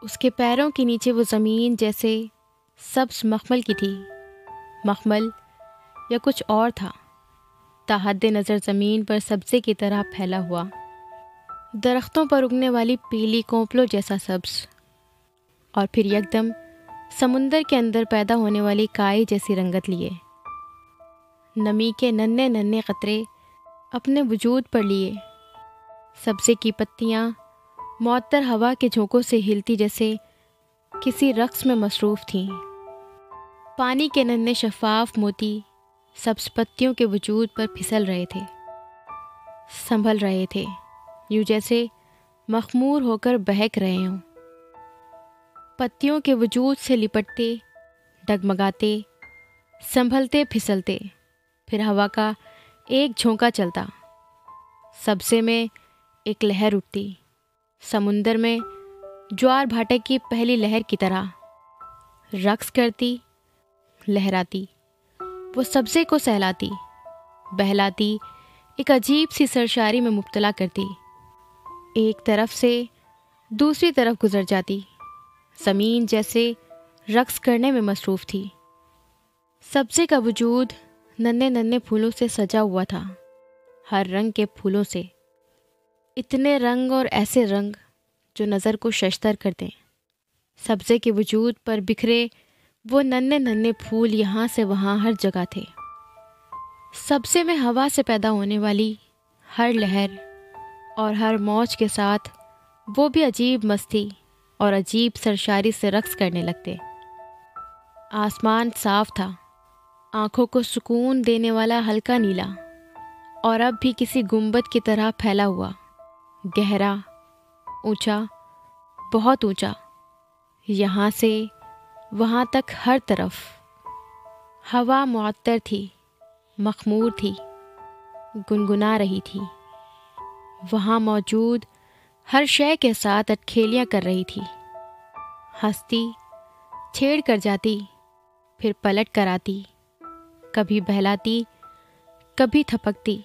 اس کے پیروں کے نیچے وہ زمین جیسے سبز مخمل کی تھی، مخمل یا کچھ اور تھا، تاحد نظر زمین پر سبزے کی طرح پھیلا ہوا، درختوں پر اگنے والی پیلی کونپلوں جیسا سبز، اور پھر یکدم سمندر کے اندر پیدا ہونے والی کائی جیسی رنگت لیے، نمی کے ننھے ننھے قطرے اپنے وجود پر لیے، سبزے کی پتیاں معطر ہوا کے جھونکوں سے ہلتی جیسے کسی رقص میں مصروف تھیں، پانی کے ننھے شفاف موتی سبز پتیوں کے وجود پر پھسل رہے تھے، سنبھل رہے تھے، یوں جیسے مخمور ہو کر بہک رہے ہوں، پتیوں کے وجود سے لپٹتے، ڈگمگاتے، سنبھلتے پھسلتے، پھر ہوا کا ایک جھونکا چلتا، سبزے میں ایک لہر اٹھتی، سمندر میں جوار بھاٹے کی پہلی لہر کی طرح رقص کرتی، لہراتی، وہ سبزے کو سہلاتی، بہلاتی، ایک عجیب سی سرشاری میں مبتلا کرتی، ایک طرف سے دوسری طرف گزر جاتی، زمین جیسے رقص کرنے میں مصروف تھی، سبزے کا وجود ننھے ننھے پھولوں سے سجا ہوا تھا، ہر رنگ کے پھولوں سے، اتنے رنگ اور ایسے رنگ جو نظر کو ششدر کر دیں، سبزے کے وجود پر بکھرے وہ ننھے ننھے پھول یہاں سے وہاں ہر جگہ تھے، سبزے میں ہوا سے پیدا ہونے والی ہر لہر اور ہر موج کے ساتھ وہ بھی عجیب مستی اور عجیب سرشاری سے رقص کرنے لگتے، آسمان صاف تھا، آنکھوں کو سکون دینے والا ہلکا نیلا، اور اب بھی کسی گنبد کی طرح پھیلا ہوا، گہرا، اونچا، بہت اونچا، یہاں سے وہاں تک ہر طرف، ہوا معطر تھی، مخمور تھی، گنگنا رہی تھی، وہاں موجود ہر شے کے ساتھ اٹکھیلیاں کر رہی تھی، ہنستی، چھیڑ کر جاتی، پھر پلٹ کر آتی، کبھی بہلاتی، کبھی تھپکتی،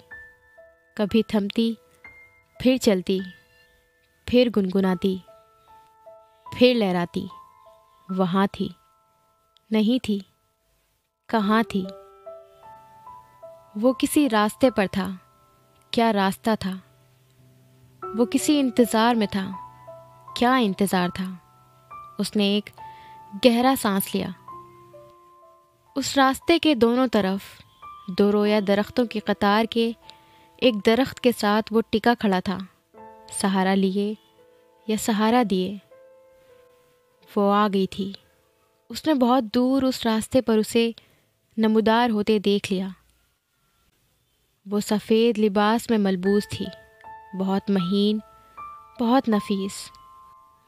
کبھی تھمتی، پھر چلتی، پھر گنگناتی، پھر لہراتی، وہاں تھی، نہیں تھی، کہاں تھی؟ وہ کسی راستے پر تھا، کیا راستہ تھا؟ وہ کسی انتظار میں تھا، کیا انتظار تھا؟ اس نے ایک گہرا سانس لیا، اس راستے کے دونوں طرف دو رویا درختوں کی قطار کے ایک درخت کے ساتھ وہ ٹکا کھڑا تھا، سہارا لیے یا سہارا دیے، وہ آ گئی تھی، اس نے بہت دور اس راستے پر اسے نمودار ہوتے دیکھ لیا، وہ سفید لباس میں ملبوس تھی، بہت مہین، بہت نفیس،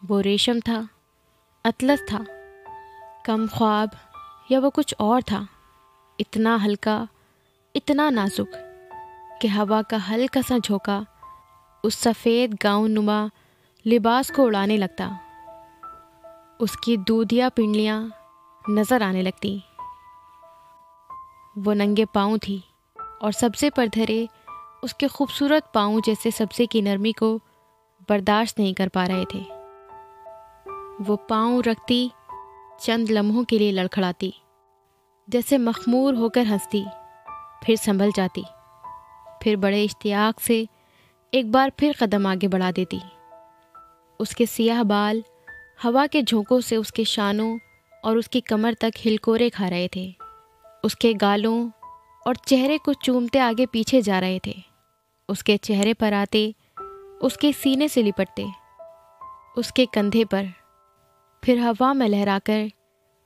وہ ریشم تھا، اطلس تھا، کم خواب یا وہ کچھ اور تھا، اتنا ہلکا، اتنا نازک کہ ہوا کا ہلکا سا جھونکا اس سفید گاؤن نما لباس کو اڑانے لگتا، اس کی دودھیا پنڈلیاں نظر آنے لگتی، وہ ننگے پاؤں تھی اور سبزے پر دھرے اس کے خوبصورت پاؤں جیسے سبزے کی نرمی کو برداشت نہیں کر پا رہے تھے، وہ پاؤں رکھتی چند لمحوں کے لیے لڑکھڑاتی، جیسے مخمور ہو کر ہنستی، پھر سنبھل جاتی، پھر بڑے اشتیاق سے ایک بار پھر قدم آگے بڑھا دیتی، اس کے سیاہ بال ہوا کے جھونکوں سے اس کے شانوں اور اس کی کمر تک ہلکورے کھا رہے تھے، اس کے گالوں اور چہرے کو چومتے آگے پیچھے جا رہے تھے، اس کے چہرے پر آتے، اس کے سینے سے لپٹتے، اس کے کندھے پر، پھر ہوا میں لہرا کر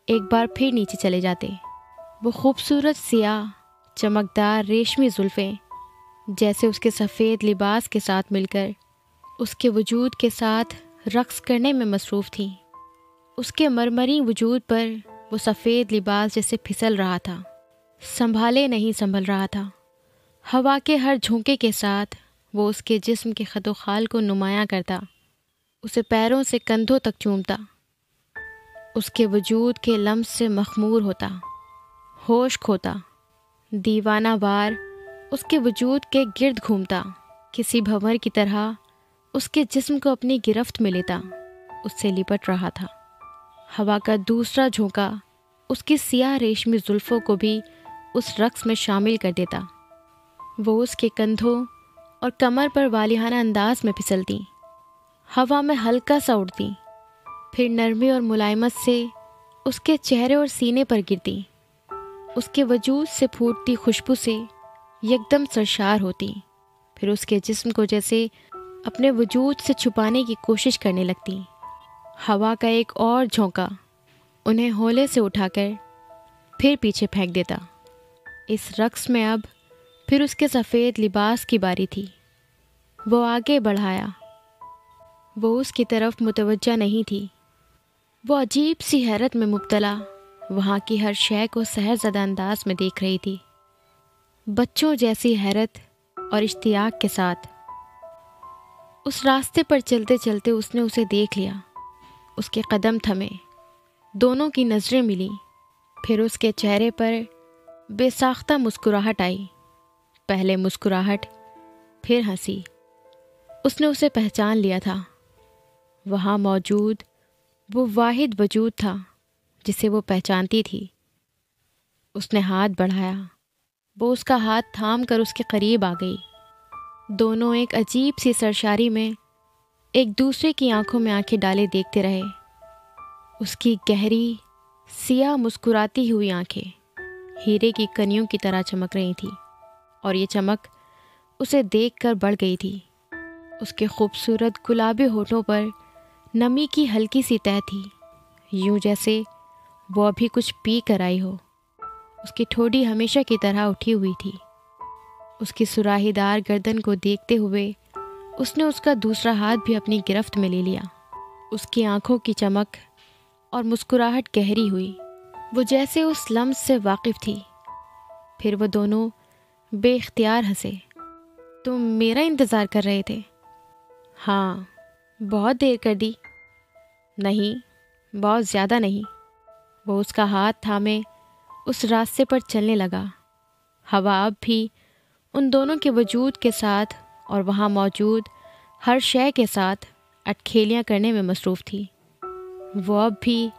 ایک بار پھر نیچے چلے جاتے، وہ خوبصورت سیاہ چمکدار ریشمی زلفیں جیسے اس کے سفید لباس کے ساتھ مل کر اس کے وجود کے ساتھ رقص کرنے میں مصروف تھیں، اس کے مرمری وجود پر وہ سفید لباس جیسے پھسل رہا تھا، سنبھالے نہیں سنبھل رہا تھا، ہوا کے ہر جھونکے کے ساتھ وہ اس کے جسم کے خد و خال کو نمایاں کرتا، اسے پیروں سے کندھوں تک چومتا، اس کے وجود کے لمس سے مخمور ہوتا، ہوش کھوتا، دیوانہ وار اس کے وجود کے گرد گھومتا، کسی بھنور کی طرح اس کے جسم کو اپنی گرفت میں لیتا، اس سے لپٹ رہا تھا۔ ہوا کا دوسرا جھونکا اس کی سیاہ ریشمی زلفوں کو بھی اس رقص میں شامل کر دیتا۔ وہ اس کے کندھوں اور کمر پر والہانہ انداز میں پھسلتیں، ہوا میں ہلکا سا اڑتیں، پھر نرمی اور ملائمت سے اس کے چہرے اور سینے پر گرتیں، اس کے وجود سے پھوٹتی خوشبو سے یکدم سرشار ہوتی، پھر اس کے جسم کو جیسے اپنے وجود سے چھپانے کی کوشش کرنے لگتی۔ ہوا کا ایک اور جھونکا انہیں ہولے سے اٹھا کر پھر پیچھے پھینک دیتا۔ اس رقص میں اب پھر اس کے سفید لباس کی باری تھی۔ وہ آگے بڑھایا، وہ اس کی طرف متوجہ نہیں تھی۔ وہ عجیب سی حیرت میں مبتلا وہاں کی ہر شے کو سحر زدہ انداز میں دیکھ رہی تھی، بچوں جیسی حیرت اور اشتیاق کے ساتھ۔ اس راستے پر چلتے چلتے اس نے اسے دیکھ لیا، اس کے قدم تھمے، دونوں کی نظریں ملیں، پھر اس کے چہرے پر بے ساختہ مسکراہٹ آئی، پہلے مسکراہٹ، پھر ہنسی۔ اس نے اسے پہچان لیا تھا، وہاں موجود وہ واحد وجود تھا جسے وہ پہچانتی تھی۔ اس نے ہاتھ بڑھایا، وہ اس کا ہاتھ تھام کر اس کے قریب آ گئی۔ دونوں ایک عجیب سی سرشاری میں ایک دوسرے کی آنکھوں میں آنکھیں ڈالے دیکھتے رہے۔ اس کی گہری سیاہ مسکراتی ہوئی آنکھیں ہیرے کی کنیوں کی طرح چمک رہی تھیں، اور یہ چمک اسے دیکھ کر بڑھ گئی تھی۔ اس کے خوبصورت گلابی ہونٹوں پر نمی کی ہلکی سی تہ تھی، یوں جیسے وہ ابھی کچھ پی کر آئی ہو۔ اس کی ٹھوڑی ہمیشہ کی طرح اٹھی ہوئی تھی۔ اس کی سراہی دار گردن کو دیکھتے ہوئے اس نے اس کا دوسرا ہاتھ بھی اپنی گرفت میں لے لیا۔ اس کی آنکھوں کی چمک اور مسکراہٹ گہری ہوئی، وہ جیسے اس لمس سے واقف تھی۔ پھر وہ دونوں بے اختیار ہنسے۔ تم میرا انتظار کر رہے تھے؟ ہاں، بہت دیر کر دی۔ نہیں، بہت زیادہ نہیں۔ وہ اس کا ہاتھ تھامے اس راستے پر چلنے لگا۔ ہوا اب بھی ان دونوں کے وجود کے ساتھ اور وہاں موجود ہر شے کے ساتھ اٹکھیلیاں کرنے میں مصروف تھی۔ وہ اب بھی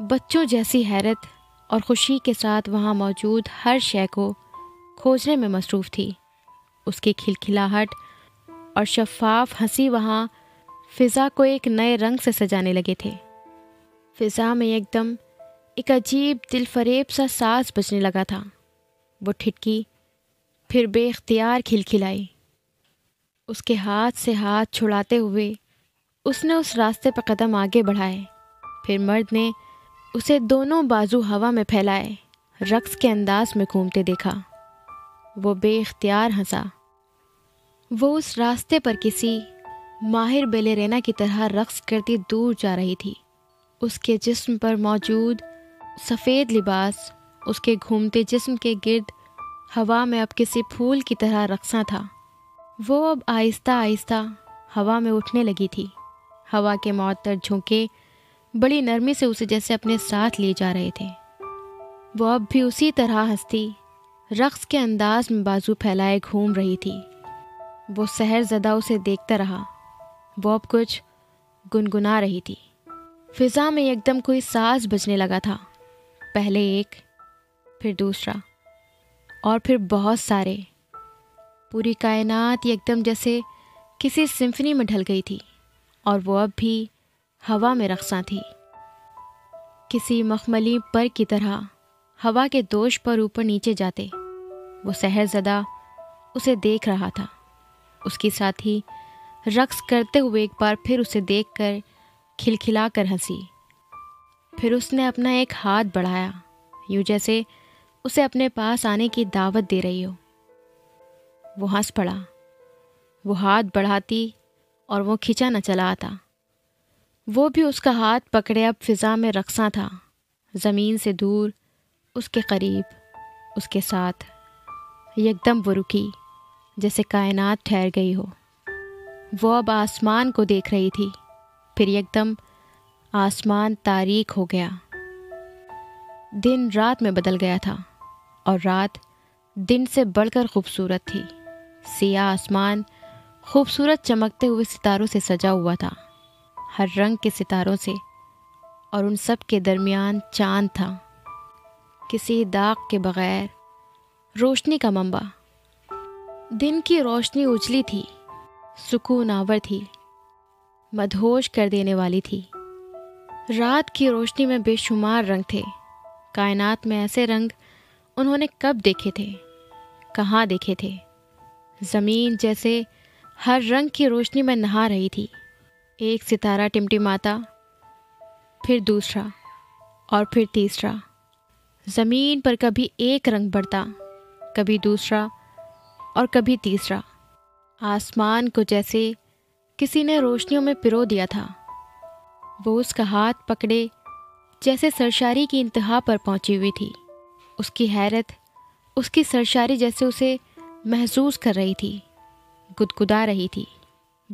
بچوں جیسی حیرت اور خوشی کے ساتھ وہاں موجود ہر شے کو کھوجنے میں مصروف تھی۔ اس کی کھلکھلاہٹ اور شفاف ہنسی وہاں فضا کو ایک نئے رنگ سے سجانے لگے تھے۔ فضا میں ایک عجیب دل فریب سا ساز بجنے لگا تھا۔ وہ ٹھٹکی، پھر بے اختیار کھلکھلائی۔ اس کے ہاتھ سے ہاتھ چھڑاتے ہوئے اس نے اس راستے پر قدم آگے بڑھائے، پھر مرد نے اسے دونوں بازو ہوا میں پھیلائے رقص کے انداز میں گھومتے دیکھا۔ وہ بے اختیار ہنسا۔ وہ اس راستے پر کسی ماہر بیلیرینا کی طرح رقص کرتی دور جا رہی تھی۔ اس کے جسم پر موجود سفید لباس اس کے گھومتے جسم کے گرد ہوا میں اب کسی پھول کی طرح رقصاں تھا۔ وہ اب آہستہ آہستہ ہوا میں اٹھنے لگی تھی۔ ہوا کے معطر جھونکے بڑی نرمی سے اسے جیسے اپنے ساتھ لیے جا رہے تھے۔ وہ اب بھی اسی طرح ہنستی رقص کے انداز میں بازو پھیلائے گھوم رہی تھی۔ وہ سحر زدہ اسے دیکھتا رہا۔ وہ اب کچھ گنگنا رہی تھی۔ فضا میں یکدم کوئی ساز بجنے لگا تھا، پہلے ایک، پھر دوسرا، اور پھر بہت سارے۔ پوری کائنات یکدم جیسے کسی سمفنی میں ڈھل گئی تھی، اور وہ اب بھی ہوا میں رقصاں تھی۔ کسی مخملی پر کی طرح ہوا کے دوش پر اوپر نیچے جاتے۔ وہ سحر زدہ اسے دیکھ رہا تھا۔ اس کی ساتھی رقص کرتے ہوئے ایک بار پھر اسے دیکھ کر کھلکھلا کر ہنسی۔ پھر اس نے اپنا ایک ہاتھ بڑھایا، یوں جیسے اسے اپنے پاس آنے کی دعوت دے رہی ہو۔ وہ ہنس پڑا۔ وہ ہاتھ بڑھاتی اور وہ کھینچا نہ چلا آتا۔ وہ بھی اس کا ہاتھ پکڑے اب فضا میں رقصاں تھا، زمین سے دور، اس کے قریب، اس کے ساتھ۔ یکدم وہ رکی، جیسے کائنات ٹھہر گئی ہو۔ وہ اب آسمان کو دیکھ رہی تھی، پھر یکدم آسمان تاریک ہو گیا۔ دن رات میں بدل گیا تھا، اور رات دن سے بڑھ کر خوبصورت تھی۔ سیاہ آسمان خوبصورت چمکتے ہوئے ستاروں سے سجا ہوا تھا۔ ہر رنگ کے ستاروں سے، اور ان سب کے درمیان چاند تھا، کسی داغ کے بغیر، روشنی کا منبع۔ دن کی روشنی اجلی تھی، سکون آور تھی، مدہوش کر دینے والی تھی۔ رات کی روشنی میں بے شمار رنگ تھے۔ کائنات میں ایسے رنگ انہوں نے کب دیکھے تھے، کہاں دیکھے تھے؟ زمین جیسے ہر رنگ کی روشنی میں نہا رہی تھی۔ ایک ستارہ ٹمٹماتا، پھر دوسرا، اور پھر تیسرا۔ زمین پر کبھی ایک رنگ بڑھتا، کبھی دوسرا، اور کبھی تیسرا۔ آسمان کو جیسے کسی نے روشنیوں میں پرو دیا تھا۔ وہ اس کا ہاتھ پکڑے جیسے سرشاری کی انتہا پر پہنچی ہوئی تھی۔ اس کی حیرت، اس کی سرشاری جیسے اسے محسوس کر رہی تھی، گدگدا رہی تھی۔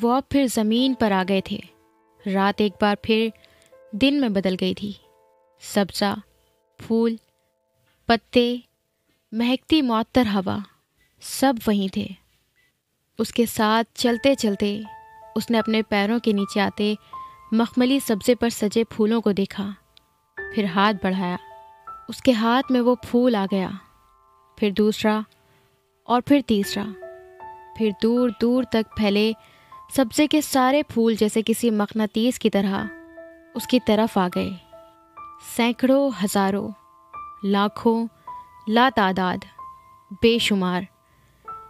وہ اب پھر زمین پر آ گئے تھے۔ رات ایک بار پھر دن میں بدل گئی تھی۔ سبزہ، پھول، پتے، مہکتی معطر ہوا، سب وہیں تھے۔ اس کے ساتھ چلتے چلتے اس نے اپنے پیروں کے نیچے آتے مخملی سبزے پر سجے پھولوں کو دیکھا، پھر ہاتھ بڑھایا، اس کے ہاتھ میں وہ پھول آ گیا، پھر دوسرا، اور پھر تیسرا، پھر دور دور تک پھیلے سبزے کے سارے پھول جیسے کسی مقناطیس کی طرح اس کی طرف آ گئے۔ سینکڑوں، ہزاروں، لاکھوں، لا تعداد، بے شمار،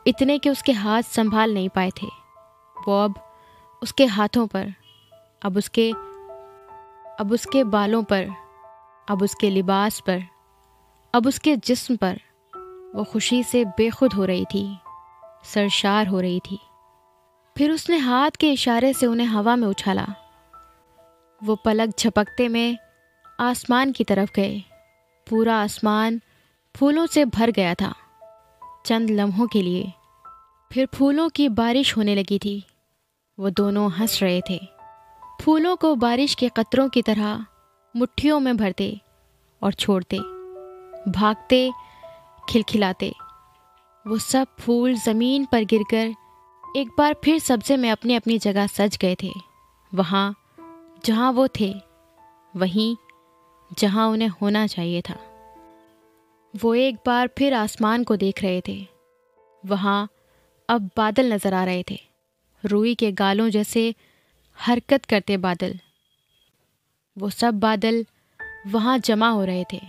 اتنے کہ اس کے ہاتھ سنبھال نہیں پائے تھے۔ وہ اب اس کے ہاتھوں پر، اب اس کے بالوں پر، اب اس کے لباس پر، اب اس کے جسم پر، وہ خوشی سے بے خود ہو رہی تھی، سرشار ہو رہی تھی۔ پھر اس نے ہاتھ کے اشارے سے انہیں ہوا میں اچھالا۔ وہ پلک جھپکتے میں آسمان کی طرف گئے۔ پورا آسمان پھولوں سے بھر گیا تھا چند لمحوں کے لیے، پھر پھولوں کی بارش ہونے لگی تھی۔ وہ دونوں ہنس رہے تھے، پھولوں کو بارش کے قطروں کی طرح مٹھیوں میں بھرتے اور چھوڑتے، بھاگتے، کھلکھلاتے۔ وہ سب پھول زمین پر گر کر ایک بار پھر سبزے میں اپنی اپنی جگہ سج گئے تھے، وہاں جہاں وہ تھے، وہیں جہاں انہیں ہونا چاہیے تھا۔ وہ ایک بار پھر آسمان کو دیکھ رہے تھے۔ وہاں اب بادل نظر آ رہے تھے، روئی کے گالوں جیسے حرکت کرتے بادل۔ وہ سب بادل وہاں جمع ہو رہے تھے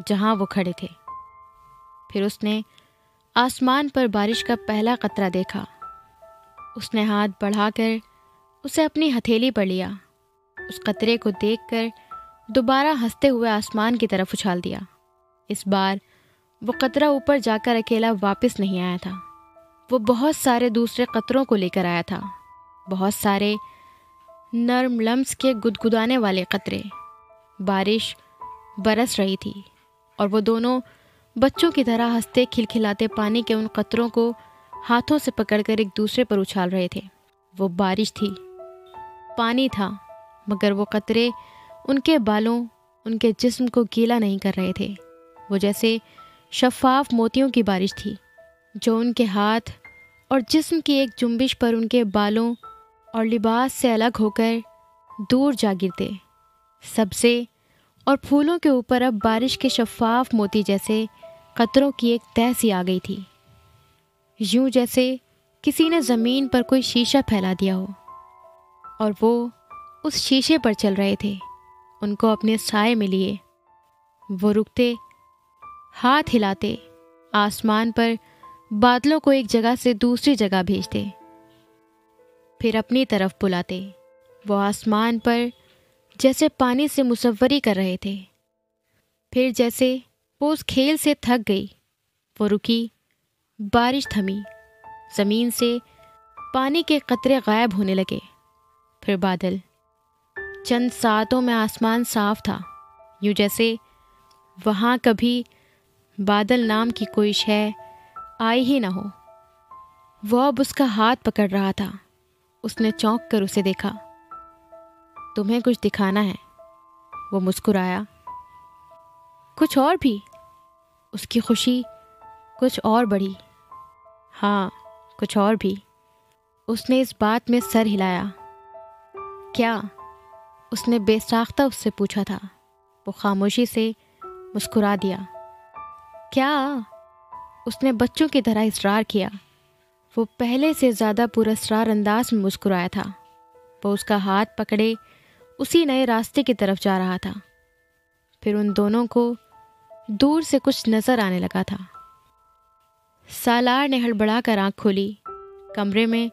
جہاں وہ کھڑے تھے۔ پھر اس نے آسمان پر بارش کا پہلا قطرہ دیکھا۔ اس نے ہاتھ بڑھا کر اسے اپنی ہتھیلی پر لیا، اس قطرے کو دیکھ کر دوبارہ ہنستے ہوئے آسمان کی طرف اچھال دیا۔ اس بار وہ قطرہ اوپر جا کر اکیلا واپس نہیں آیا تھا، وہ بہت سارے دوسرے قطروں کو لے کر آیا تھا، بہت سارے نرم لمس کے گدگدانے والے قطرے۔ بارش برس رہی تھی اور وہ دونوں بچوں کی طرح ہنستے کھلکھلاتے پانی کے ان قطروں کو ہاتھوں سے پکڑ کر ایک دوسرے پر اچھال رہے تھے۔ وہ بارش تھی، پانی تھا، مگر وہ قطرے ان کے بالوں، ان کے جسم کو گیلا نہیں کر رہے تھے۔ وہ جیسے شفاف موتیوں کی بارش تھی جو ان کے ہاتھ اور جسم کی ایک جنبش پر ان کے بالوں اور لباس سے الگ ہو کر دور جا گرتے۔ سبزے اور پھولوں کے اوپر اب بارش کے شفاف موتی جیسے قطروں کی ایک تہہ سی آ گئی تھی، یوں جیسے کسی نے زمین پر کوئی شیشہ پھیلا دیا ہو، اور وہ اس شیشے پر چل رہے تھے، ان کو اپنے سائے میں لیے۔ وہ رکتے، ہاتھ ہلاتے، آسمان پر بادلوں کو ایک جگہ سے دوسری جگہ بھیجتے، پھر اپنی طرف بلاتے۔ وہ آسمان پر جیسے پانی سے مصوری کر رہے تھے۔ پھر جیسے وہ اس کھیل سے تھک گئی، وہ رکی، بارش تھمی، زمین سے پانی کے قطرے غائب ہونے لگے۔ پھر بادل، چند ساعتوں میں آسمان صاف تھا، یوں جیسے وہاں کبھی بادل نام کی کوئی شے آئی ہی نہ ہو۔ وہ اب اس کا ہاتھ پکڑ رہا تھا۔ اس نے چونک کر اسے دیکھا۔ تمہیں کچھ دکھانا ہے؟ وہ مسکرایا۔ کچھ اور بھی؟ اس کی خوشی کچھ اور بڑھی۔ ہاں، کچھ اور بھی۔ اس نے اس بات میں سر ہلایا۔ کیا؟ اس نے بے ساختہ اس سے پوچھا تھا۔ وہ خاموشی سے مسکرا دیا۔ کیا؟ اس نے بچوں کی طرح اصرار کیا۔ وہ پہلے سے زیادہ پراسرار انداز میں مسکرایا تھا۔ وہ اس کا ہاتھ پکڑے اسی نئے راستے کی طرف جا رہا تھا۔ پھر ان دونوں کو دور سے کچھ نظر آنے لگا تھا۔ سالار نے ہڑبڑا کر آنکھ کھولی۔ کمرے میں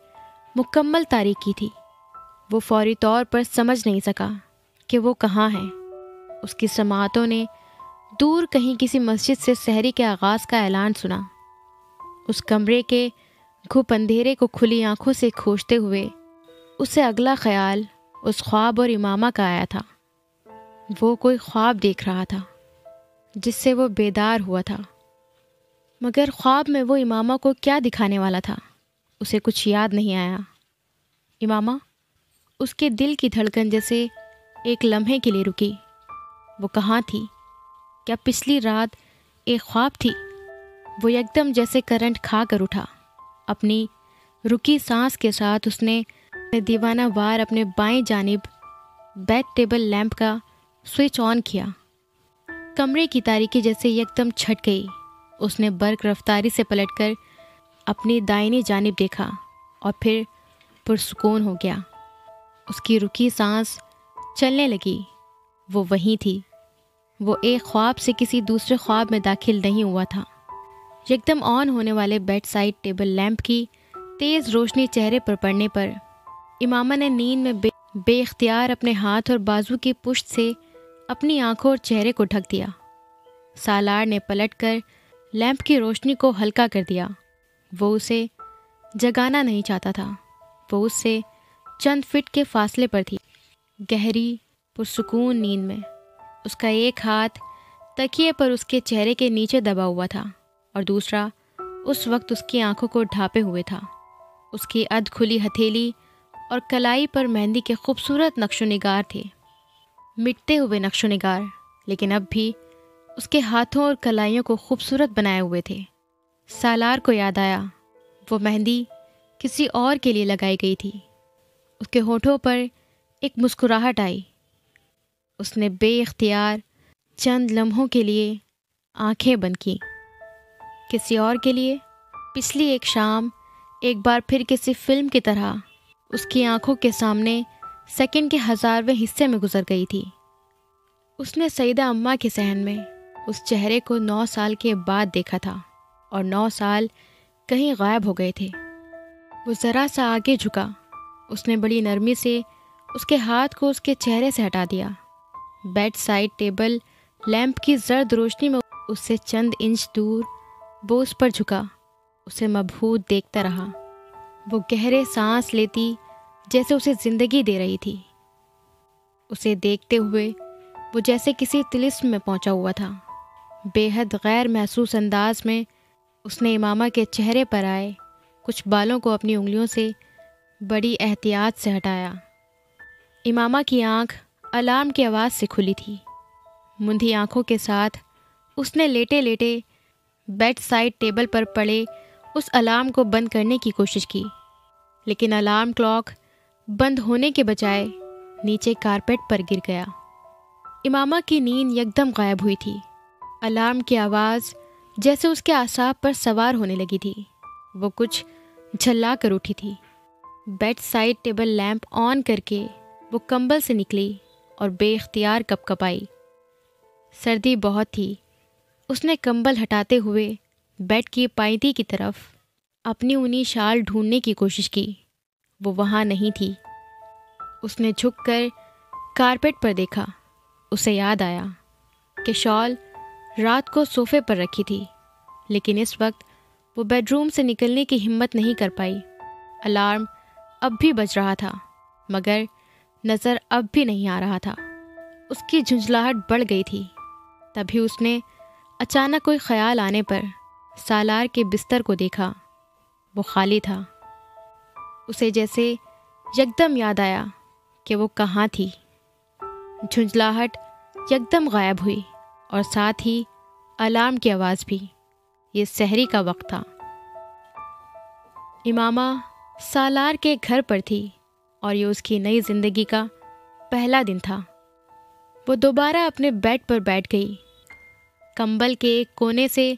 مکمل تاریکی تھی۔ وہ فوری طور پر سمجھ نہیں سکا کہ وہ کہاں ہے۔ اس کی سماعتوں نے دور کہیں کسی مسجد سے سحری کے آغاز کا اعلان سنا۔ اس کمرے کے گھپ اندھیرے کو کھلی آنکھوں سے کھوجتے ہوئے اسے اگلا خیال اس خواب اور امامہ کا آیا تھا۔ وہ کوئی خواب دیکھ رہا تھا جس سے وہ بیدار ہوا تھا، مگر خواب میں وہ امامہ کو کیا دکھانے والا تھا اسے کچھ یاد نہیں آیا۔ امامہ؟ اس کے دل کی دھڑکن جیسے ایک لمحے کے لیے رکی۔ وہ کہاں تھی؟ کیا پچھلی رات ایک خواب تھی؟ وہ یکدم جیسے کرنٹ کھا کر اٹھا۔ اپنی رکی سانس کے ساتھ اس نے دیوانہ وار اپنے بائیں جانب بیڈ ٹیبل لیمپ کا سوئچ آن کیا۔ کمرے کی تاریکی جیسے یکدم چھٹ گئی۔ اس نے برق رفتاری سے پلٹ کر اپنی دائنی جانب دیکھا اور پھر پرسکون ہو گیا۔ اس کی رکی سانس چلنے لگی۔ وہ وہیں تھی۔ وہ ایک خواب سے کسی دوسرے خواب میں داخل نہیں ہوا تھا۔ یکدم آن ہونے والے بیڈ سائڈ ٹیبل لیمپ کی تیز روشنی چہرے پر پڑنے پر امامہ نے نیند میں بے اختیار اپنے ہاتھ اور بازو کی پشت سے اپنی آنکھوں اور چہرے کو ڈھک دیا۔ سالار نے پلٹ کر لیمپ کی روشنی کو ہلکا کر دیا۔ وہ اسے جگانا نہیں چاہتا تھا۔ وہ اس سے چند فٹ کے فاصلے پر تھی، گہری پرسکون نیند میں۔ اس کا ایک ہاتھ تکیے پر اس کے چہرے کے نیچے دبا ہوا تھا اور دوسرا اس وقت اس کی آنکھوں کو ڈھانپے ہوئے تھا۔ اس کی ادھ کھلی ہتھیلی اور کلائی پر مہندی کے خوبصورت نقش و نگار تھے، مٹتے ہوئے نقش و نگار، لیکن اب بھی اس کے ہاتھوں اور کلائیوں کو خوبصورت بنائے ہوئے تھے۔ سالار کو یاد آیا وہ مہندی کسی اور کے لیے لگائی گئی تھی۔ اس کے ہونٹوں پر ایک مسکراہٹ آئی۔ اس نے بے اختیار چند لمحوں کے لیے آنکھیں بند کیں۔ کسی اور کے لیے؟ پچھلی ایک شام ایک بار پھر کسی فلم کی طرح اس کی آنکھوں کے سامنے سیکنڈ کے 1000ویں حصے میں گزر گئی تھی۔ اس نے سیدہ اماں کے صحن میں اس چہرے کو 9 سال کے بعد دیکھا تھا اور 9 سال کہیں غائب ہو گئے تھے۔ وہ ذرا سا آگے جھکا۔ اس نے بڑی نرمی سے اس کے ہاتھ کو اس کے چہرے سے ہٹا دیا۔ بیڈ سائڈ ٹیبل لیمپ کی زرد روشنی میں اس سے چند انچ دور وہ اس پر جھکا، اسے مبہوت دیکھتا رہا۔ وہ گہرے سانس لیتی جیسے اسے زندگی دے رہی تھی۔ اسے دیکھتے ہوئے وہ جیسے کسی طلسم میں پہنچا ہوا تھا۔ بے حد غیر محسوس انداز میں اس نے امامہ کے چہرے پر آئے کچھ بالوں کو اپنی انگلیوں سے بڑی احتیاط سے ہٹایا۔ امامہ کی آنکھ الارم کی آواز سے کھلی تھی۔ مندھی آنکھوں کے ساتھ اس نے لیٹے لیٹے بیڈ سائڈ ٹیبل پر پڑے اس الارم کو بند کرنے کی کوشش کی، لیکن الارم کلاک بند ہونے کے بجائے نیچے کارپیٹ پر گر گیا۔ امامہ کی نیند یکدم غائب ہوئی تھی۔ الارم کی آواز جیسے اس کے اعصاب پر سوار ہونے لگی تھی۔ وہ کچھ جھلا کر اٹھی تھی۔ بیڈ سائڈ ٹیبل لیمپ آن کر کے وہ کمبل سے نکلی اور بے اختیار کپ کپائی۔ سردی بہت تھی۔ اس نے کمبل ہٹاتے ہوئے بیڈ کی پائیدی کی طرف اپنی اونی شال ڈھونڈنے کی کوشش کی۔ وہ وہاں نہیں تھی۔ اس نے جھک کر کارپیٹ پر دیکھا۔ اسے یاد آیا کہ شال رات کو صوفے پر رکھی تھی، لیکن اس وقت وہ بیڈ روم سے نکلنے کی ہمت نہیں کر پائی۔ الارم اب بھی بج رہا تھا، مگر نظر اب بھی نہیں آ رہا تھا۔ اس کی جھنجھلاہٹ بڑھ گئی تھی۔ تبھی اس نے اچانک کوئی خیال آنے پر سالار کے بستر کو دیکھا۔ وہ خالی تھا۔ اسے جیسے یکدم یاد آیا کہ وہ کہاں تھی۔ جھنجھلاہٹ یکدم غائب ہوئی اور ساتھ ہی الارم کی آواز بھی۔ یہ سحری کا وقت تھا۔ امامہ سالار کے گھر پر تھی اور یہ اس کی نئی زندگی کا پہلا دن تھا۔ وہ دوبارہ اپنے بیڈ پر بیٹھ گئی۔ کمبل کے ایک کونے سے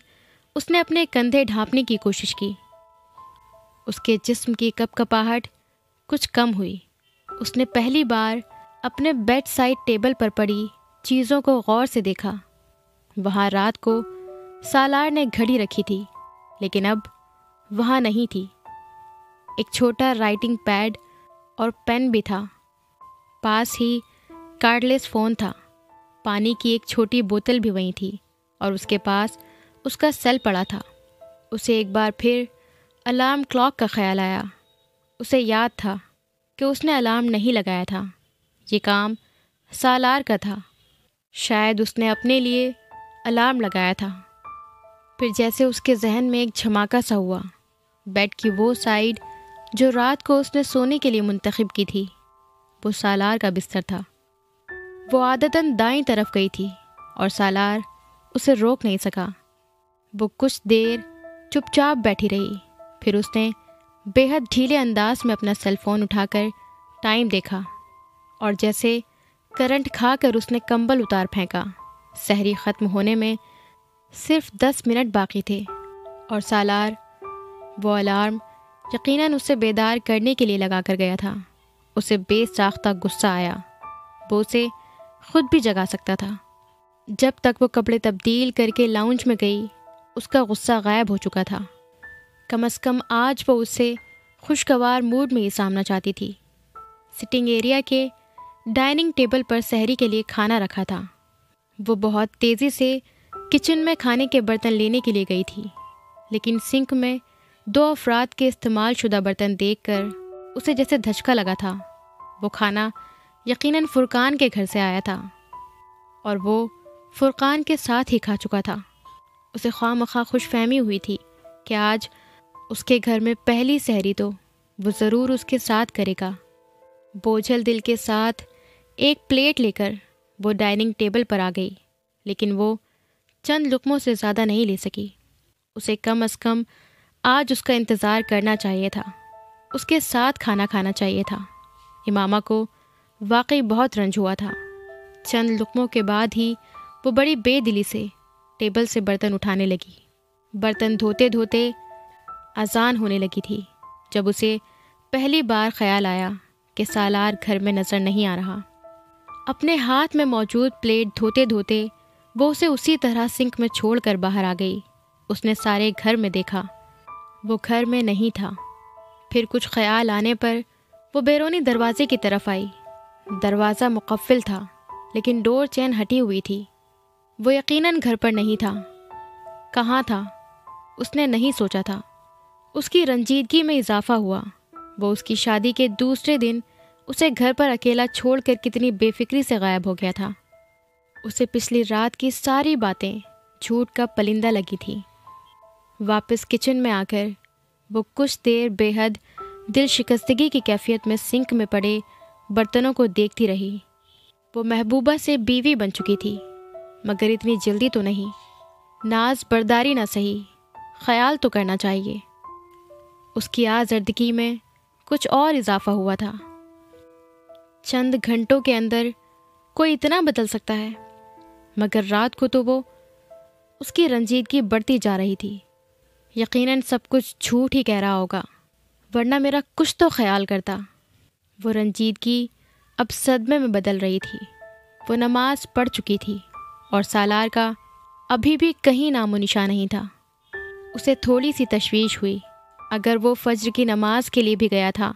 اس نے اپنے کندھے ڈھانپنے کی کوشش کی۔ اس کے جسم کی کپ کپاہٹ کچھ کم ہوئی۔ اس نے پہلی بار اپنے بیڈ سائڈ ٹیبل پر پڑی چیزوں کو غور سے دیکھا۔ وہاں رات کو سالار نے گھڑی رکھی تھی، لیکن اب وہاں نہیں تھی۔ ایک چھوٹا رائٹنگ پیڈ اور پین بھی تھا۔ پاس ہی کارڈلیس فون تھا۔ پانی کی ایک چھوٹی بوتل بھی وہیں تھی، اور اس کے پاس اس کا سیل پڑا تھا۔ اسے ایک بار پھر الارم کلاک کا خیال آیا۔ اسے یاد تھا کہ اس نے الارم نہیں لگایا تھا۔ یہ کام سالار کا تھا۔ شاید اس نے اپنے لیے الارم لگایا تھا۔ پھر جیسے اس کے ذہن میں ایک جھماکا سا ہوا۔ بیڈ کی وہ سائڈ جو رات کو اس نے سونے کے لیے منتخب کی تھی، وہ سالار کا بستر تھا۔ وہ عادتاً دائیں طرف گئی تھی، اور سالار اسے روک نہیں سکا۔ وہ کچھ دیر چپ چاپ بیٹھی رہی۔ پھر اس نے بے حد ڈھیلے انداز میں اپنا سیل فون اٹھا کر ٹائم دیکھا، اور جیسے کرنٹ کھا کر اس نے کمبل اتار پھینکا۔ سحری ختم ہونے میں صرف 10 منٹ باقی تھے، اور سالار وہ الارم یقیناً اسے بیدار کرنے کے لیے لگا کر گیا تھا۔ اسے بے ساختہ غصہ آیا۔ وہ اسے خود بھی جگا سکتا تھا۔ جب تک وہ کپڑے تبدیل کر کے لاؤنج میں گئی، اس کا غصہ غائب ہو چکا تھا۔ کم از کم آج وہ اس سے خوشگوار موڈ میں ہی سامنا چاہتی تھی۔ سٹنگ ایریا کے ڈائننگ ٹیبل پر سحری کے لیے کھانا رکھا تھا۔ وہ بہت تیزی سے کچن میں کھانے کے برتن لینے کے لیے گئی تھی، لیکن سنک میں 2 افراد کے استعمال شدہ برتن دیکھ کر اسے جیسے دھچکا لگا تھا۔ وہ کھانا یقیناً فرقان کے گھر سے آیا تھا، اور وہ فرقان کے ساتھ ہی کھا چکا تھا۔ اسے خواہ مخواہ خوش فہمی ہوئی تھی کہ آج اس کے گھر میں پہلی سحری تو وہ ضرور اس کے ساتھ کرے گا۔ بوجھل دل کے ساتھ ایک پلیٹ لے کر وہ ڈائننگ ٹیبل پر آ گئی، لیکن وہ چند لقموں سے زیادہ نہیں لے سکی۔ اسے کم از کم آج اس کا انتظار کرنا چاہیے تھا۔ اس کے ساتھ کھانا کھانا چاہیے تھا۔ امامہ کو واقعی بہت رنج ہوا تھا۔ چند لقموں کے بعد ہی وہ بڑی بے دلی سے ٹیبل سے برتن اٹھانے لگی۔ برتن دھوتے دھوتے اذان ہونے لگی تھی جب اسے پہلی بار خیال آیا کہ سالار گھر میں نظر نہیں آ رہا۔ اپنے ہاتھ میں موجود پلیٹ دھوتے دھوتے وہ اسے اسی طرح سنک میں چھوڑ کر باہر آ گئی۔ اس نے سارے گھر میں دیکھا، وہ گھر میں نہیں تھا۔ پھر کچھ خیال آنے پر وہ بیرونی دروازے کی طرف آئی۔ دروازہ مقفل تھا، لیکن ڈور چین ہٹی ہوئی تھی۔ وہ یقیناً گھر پر نہیں تھا۔ کہاں تھا؟ اس نے نہیں سوچا تھا۔ اس کی رنجیدگی میں اضافہ ہوا۔ وہ اس کی شادی کے دوسرے دن اسے گھر پر اکیلا چھوڑ کر کتنی بے فکری سے غائب ہو گیا تھا۔ اسے پچھلی رات کی ساری باتیں جھوٹ کا پلندہ لگی تھی۔ واپس کچن میں آ کر وہ کچھ دیر بے حد دل شکستگی کی کیفیت میں سنک میں پڑے برتنوں کو دیکھتی رہی۔ وہ محبوبہ سے بیوی بن چکی تھی، مگر اتنی جلدی تو نہیں۔ ناز برداری نہ سہی، خیال تو کرنا چاہیے۔ اس کی آزردگی میں کچھ اور اضافہ ہوا تھا۔ چند گھنٹوں کے اندر کوئی اتنا بدل سکتا ہے، مگر رات کو تو وہ اس کی رنجیدگی بڑھتی جا رہی تھی۔ یقیناً سب کچھ جھوٹ ہی کہہ رہا ہوگا، ورنہ میرا کچھ تو خیال کرتا۔ وہ رنجیدگی اب صدمے میں بدل رہی تھی۔ وہ نماز پڑھ چکی تھی، اور سالار کا ابھی بھی کہیں نام و نشان نہیں تھا۔ اسے تھوڑی سی تشویش ہوئی۔ اگر وہ فجر کی نماز کے لیے بھی گیا تھا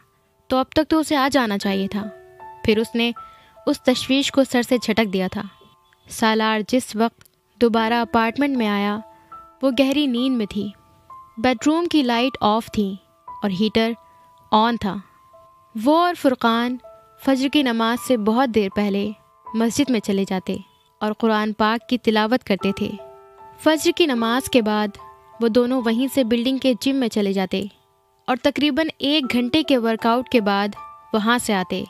تو اب تک تو اسے آ جانا چاہیے تھا۔ پھر اس نے اس تشویش کو سر سے جھٹک دیا تھا۔ سالار جس وقت دوبارہ اپارٹمنٹ میں آیا وہ گہری نیند میں تھی۔ بیڈ روم کی لائٹ آف تھی اور ہیٹر آن تھا۔ وہ اور فرقان فجر کی نماز سے بہت دیر پہلے مسجد میں چلے جاتے اور قرآن پاک کی تلاوت کرتے تھے۔ فجر کی نماز کے بعد وہ دونوں وہیں سے بلڈنگ کے جم میں چلے جاتے اور تقریباً 1 گھنٹے کے ورک آؤٹ کے بعد وہاں سے آتے۔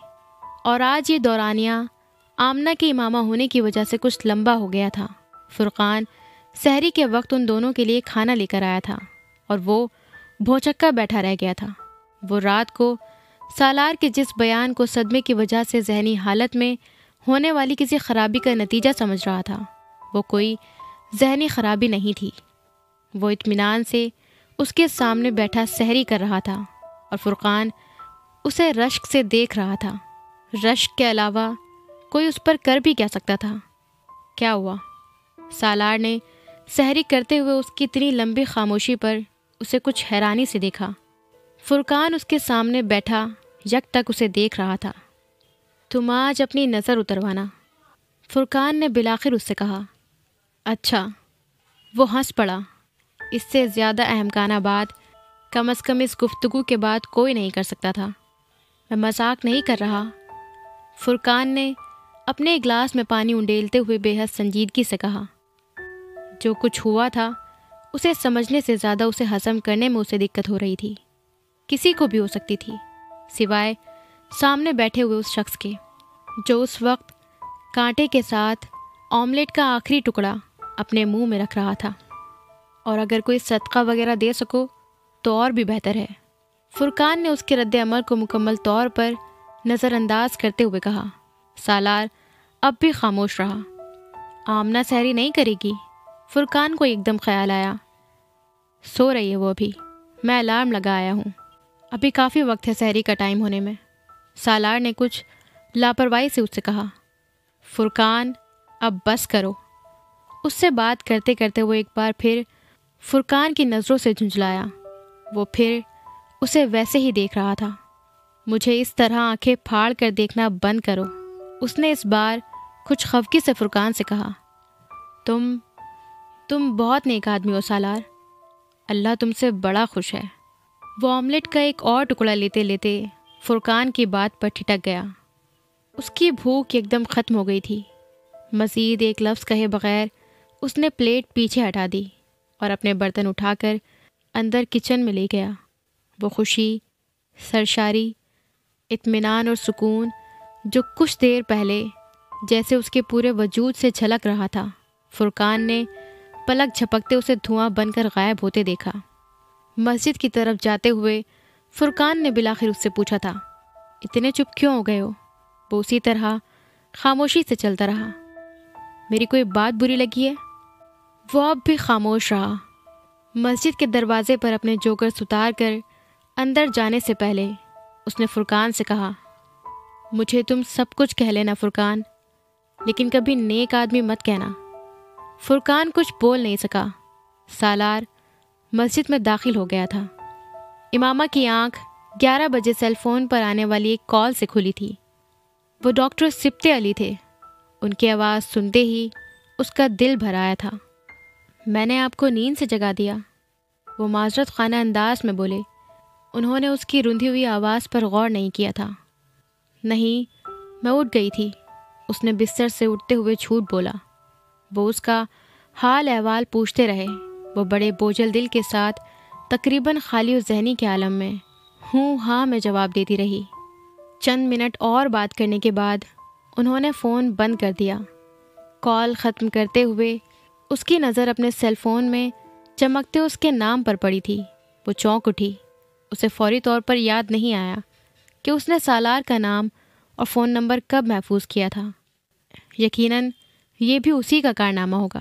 اور آج یہ دورانیہ آمنہ کی امامہ ہونے کی وجہ سے کچھ لمبا ہو گیا تھا۔ فرقان سحری کے وقت ان دونوں کے لیے کھانا لے کر آیا تھا، اور وہ بھوچکا بیٹھا رہ گیا تھا۔ وہ رات کو سالار کے جس بیان کو صدمے کی وجہ سے ذہنی حالت میں ہونے والی کسی خرابی کا نتیجہ سمجھ رہا تھا، وہ کوئی ذہنی خرابی نہیں تھی۔ وہ اطمینان سے اس کے سامنے بیٹھا سحری کر رہا تھا اور فرقان اسے رشک سے دیکھ رہا تھا۔ رشک کے علاوہ کوئی اس پر کر بھی کیا سکتا تھا؟ کیا ہوا؟ سالار نے سحری کرتے ہوئے اس کی اتنی لمبی خاموشی پر اسے کچھ حیرانی سے دیکھا۔ فرقان اس کے سامنے بیٹھا یک تک اسے دیکھ رہا تھا۔ تم آج اپنی نظر اتروانا، فرقان نے بالآخر اس سے کہا۔ اچھا، وہ ہنس پڑا۔ اس سے زیادہ احمقانہ بات کم از کم اس گفتگو کے بعد کوئی نہیں کر سکتا تھا۔ میں مذاق نہیں کر رہا، فرقان نے اپنے گلاس میں پانی انڈیلتے ہوئے بے حد سنجیدگی سے کہا۔ جو کچھ ہوا تھا اسے سمجھنے سے زیادہ اسے ہضم کرنے میں اسے دقت ہو رہی تھی۔ کسی کو بھی ہو سکتی تھی سوائے سامنے بیٹھے ہوئے اس شخص کے، جو اس وقت کانٹے کے ساتھ آملیٹ کا آخری ٹکڑا اپنے منہ میں رکھ رہا تھا۔ اور اگر کوئی صدقہ وغیرہ دے سکو تو اور بھی بہتر ہے۔ فرقان نے اس کے رد عمل کو مکمل طور پر نظر انداز کرتے ہوئے کہا۔ سالار اب بھی خاموش رہا۔ آمنہ سحری نہیں کرے گی؟ فرقان کو ایک دم خیال آیا۔ سو رہی ہے وہ ابھی، میں الارم لگا آیا ہوں، ابھی کافی وقت ہے سحری کا ٹائم ہونے میں، سالار نے کچھ لاپرواہی سے اس سے کہا۔ فرقان اب بس کرو۔ اس سے بات کرتے کرتے وہ ایک بار پھر فرقان کی نظروں سے جھنجھلایا۔ وہ پھر اسے ویسے ہی دیکھ رہا تھا۔ مجھے اس طرح آنکھیں پھاڑ کر دیکھنا بند کرو، اس نے اس بار کچھ خفگی سے فرقان سے کہا۔ تم بہت نیک آدمی ہو سالار، اللہ تم سے بڑا خوش ہے۔ وہ آملیٹ کا ایک اور ٹکڑا لیتے لیتے فرقان کی بات پر ٹھٹک گیا۔ اس کی بھوک ایک دم ختم ہو گئی تھی۔ مزید ایک لفظ کہے بغیر اس نے پلیٹ پیچھے ہٹا دی اور اپنے برتن اٹھا کر اندر کچن میں لے گیا۔ وہ خوشی، سرشاری، اطمینان اور سکون جو کچھ دیر پہلے جیسے اس کے پورے وجود سے جھلک رہا تھا، فرقان نے پلک جھپکتے اسے دھواں بن کر غائب ہوتے دیکھا۔ مسجد کی طرف جاتے ہوئے فرقان نے بالآخر اس سے پوچھا تھا، اتنے چپ کیوں ہو گئے ہو؟ وہ اسی طرح خاموشی سے چلتا رہا۔ میری کوئی بات بری لگی ہے؟ وہ اب بھی خاموش رہا۔ مسجد کے دروازے پر اپنے جوکرز اتار کر اندر جانے سے پہلے اس نے فرقان سے کہا، مجھے تم سب کچھ کہہ لینا فرقان، لیکن کبھی نیک آدمی مت کہنا۔ فرقان کچھ بول نہیں سکا۔ سالار مسجد میں داخل ہو گیا تھا۔ امامہ کی آنکھ 11 بجے سیل فون پر آنے والی ایک کال سے کھلی تھی۔ وہ ڈاکٹر سبتے علی تھے۔ ان کی آواز سنتے ہی اس کا دل بھر آیا تھا۔ میں نے آپ کو نیند سے جگا دیا، وہ معذرت خانہ انداز میں بولے۔ انہوں نے اس کی رندھی ہوئی آواز پر غور نہیں کیا تھا۔ نہیں، میں اٹھ گئی تھی، اس نے بستر سے اٹھتے ہوئے جھوٹ بولا۔ وہ اس کا حال احوال پوچھتے رہے۔ وہ بڑے بوجھل دل کے ساتھ تقریباً خالی و ذہنی کے عالم میں ہوں ہاں میں جواب دیتی رہی۔ چند منٹ اور بات کرنے کے بعد انہوں نے فون بند کر دیا۔ کال ختم کرتے ہوئے اس کی نظر اپنے سیل فون میں چمکتے اس کے نام پر پڑی تھی۔ وہ چونک اٹھی۔ اسے فوری طور پر یاد نہیں آیا کہ اس نے سالار کا نام اور فون نمبر کب محفوظ کیا تھا۔ یقیناً یہ بھی اسی کا کارنامہ ہوگا۔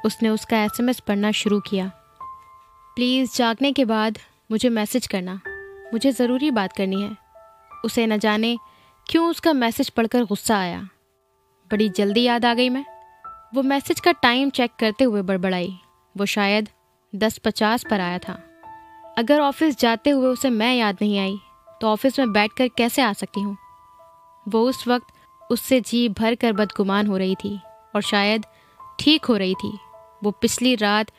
اس نے اس کا SMS پڑھنا شروع کیا۔ پلیز جاگنے کے بعد مجھے میسج کرنا، مجھے ضروری بات کرنی ہے۔ اسے نہ جانے کیوں اس کا میسج پڑھ کر غصہ آیا۔ بڑی جلدی یاد آ گئی میں، وہ میسج کا ٹائم چیک کرتے ہوئے بڑبڑائی۔ وہ شاید 10:50 پر آیا تھا۔ اگر آفس جاتے ہوئے اسے میں یاد نہیں آئی تو آفس میں بیٹھ کر کیسے آ سکتی ہوں؟ وہ اس وقت اس سے جی بھر کر بدگمان ہو رہی تھی اور شاید ٹھیک ہو رہی تھی۔ وہ پچھلی رات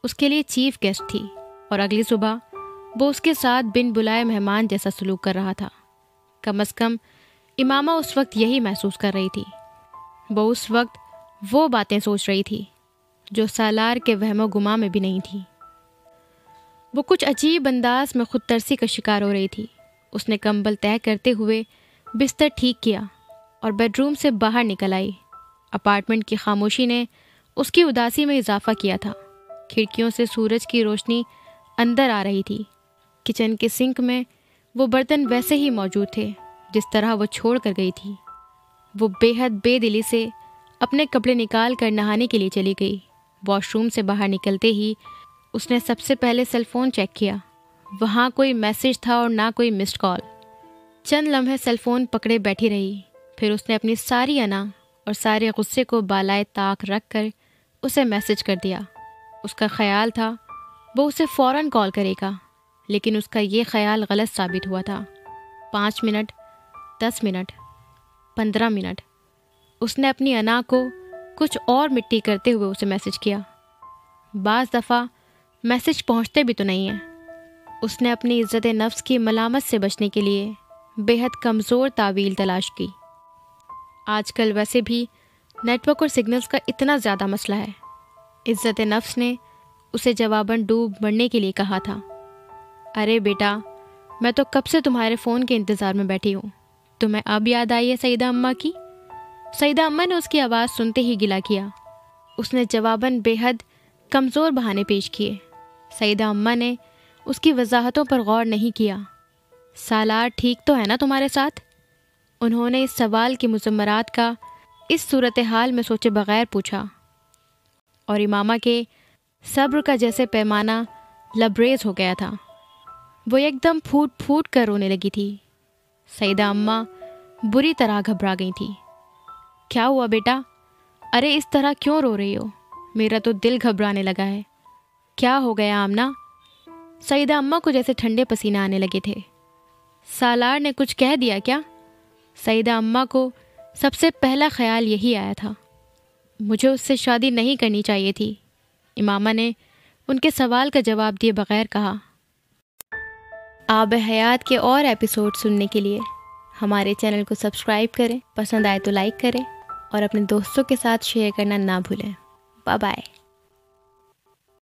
اس کے لیے چیف گیسٹ تھی اور اگلی صبح وہ اس کے ساتھ بن بلائے مہمان جیسا سلوک کر رہا تھا۔ کم از کم امامہ اس وقت یہی محسوس کر رہی تھی۔ وہ اس وقت وہ باتیں سوچ رہی تھی جو سالار کے وہم و گماں میں بھی نہیں تھی۔ وہ کچھ عجیب انداز میں خود ترسی کا شکار ہو رہی تھی۔ اس نے کمبل طے کرتے ہوئے بستر ٹھیک کیا اور بیڈ روم سے باہر نکل آئی۔ اپارٹمنٹ کی خاموشی نے اس کی اداسی میں اضافہ کیا تھا۔ کھڑکیوں سے سورج کی روشنی اندر آ رہی تھی۔ کچن کے سنک میں وہ برتن ویسے ہی موجود تھے جس طرح وہ چھوڑ کر گئی تھی۔ وہ بے حد بے دلی سے اپنے کپڑے نکال کر نہانے کے لیے چلی گئی۔ واش روم سے باہر نکلتے ہی اس نے سب سے پہلے سیل فون چیک کیا۔ وہاں کوئی میسج تھا اور نہ کوئی مسڈ کال۔ چند لمحے سیل فون پکڑے بیٹھی رہی، پھر اس نے اپنی ساری انا اور سارے غصے کو بالائے طاق رکھ کر اسے میسج کر دیا۔ اس کا خیال تھا وہ اسے فوراً کال کرے گا، لیکن اس کا یہ خیال غلط ثابت ہوا تھا۔ 5 منٹ، 10 منٹ، 15 منٹ، اس نے اپنی انا کو کچھ اور مٹی کرتے ہوئے اسے میسج کیا۔ بعض دفعہ میسج پہنچتے بھی تو نہیں ہیں۔ اس نے اپنی عزت نفس کی ملامت سے بچنے کے لیے بے حد کمزور تعویل تلاش کی۔ آج کل ویسے بھی نیٹ ورک اور سگنلز کا اتنا زیادہ مسئلہ ہے۔ عزت نفس نے اسے جواباً ڈوب مرنے کے لیے کہا تھا۔ ارے بیٹا، میں تو کب سے تمہارے فون کے انتظار میں بیٹھی ہوں، تمہیں اب یاد آئی ہے سعیدہ اماں کی؟ سعیدہ اماں نے اس کی آواز سنتے ہی گلا کیا۔ اس نے جواباً بے حد کمزور بہانے پیش کیے۔ سعیدہ اماں نے اس کی وضاحتوں پر غور نہیں کیا۔ سالار ٹھیک تو ہے نا تمہارے ساتھ؟ انہوں نے اس سوال کی مضمرات کا اس صورتحال میں سوچے بغیر پوچھا، اور امامہ کے صبر کا جیسے پیمانہ لبریز ہو گیا تھا۔ وہ ایک دم پھوٹ پھوٹ کر رونے لگی تھی۔ سعیدہ اماں بری طرح گھبرا گئی تھی۔ کیا ہوا بیٹا؟ ارے اس طرح کیوں رو رہی ہو؟ میرا تو دل گھبرانے لگا ہے۔ کیا ہو گیا آمنہ؟ سعیدہ اماں کو جیسے ٹھنڈے پسینے آنے لگے تھے۔ سالار نے کچھ کہہ دیا کیا؟ سعیدہ اماں کو سب سے پہلا خیال یہی آیا تھا۔ مجھے اس سے شادی نہیں کرنی چاہیے تھی، امامہ نے ان کے سوال کا جواب دیے بغیر کہا۔ آب حیات کے اور ایپیسوڈ سننے کے لیے ہمارے چینل کو سبسکرائب کریں، پسند آئے تو لائک کریں اور اپنے دوستوں کے ساتھ شیئر کرنا نہ بھولیں۔ Bye bye.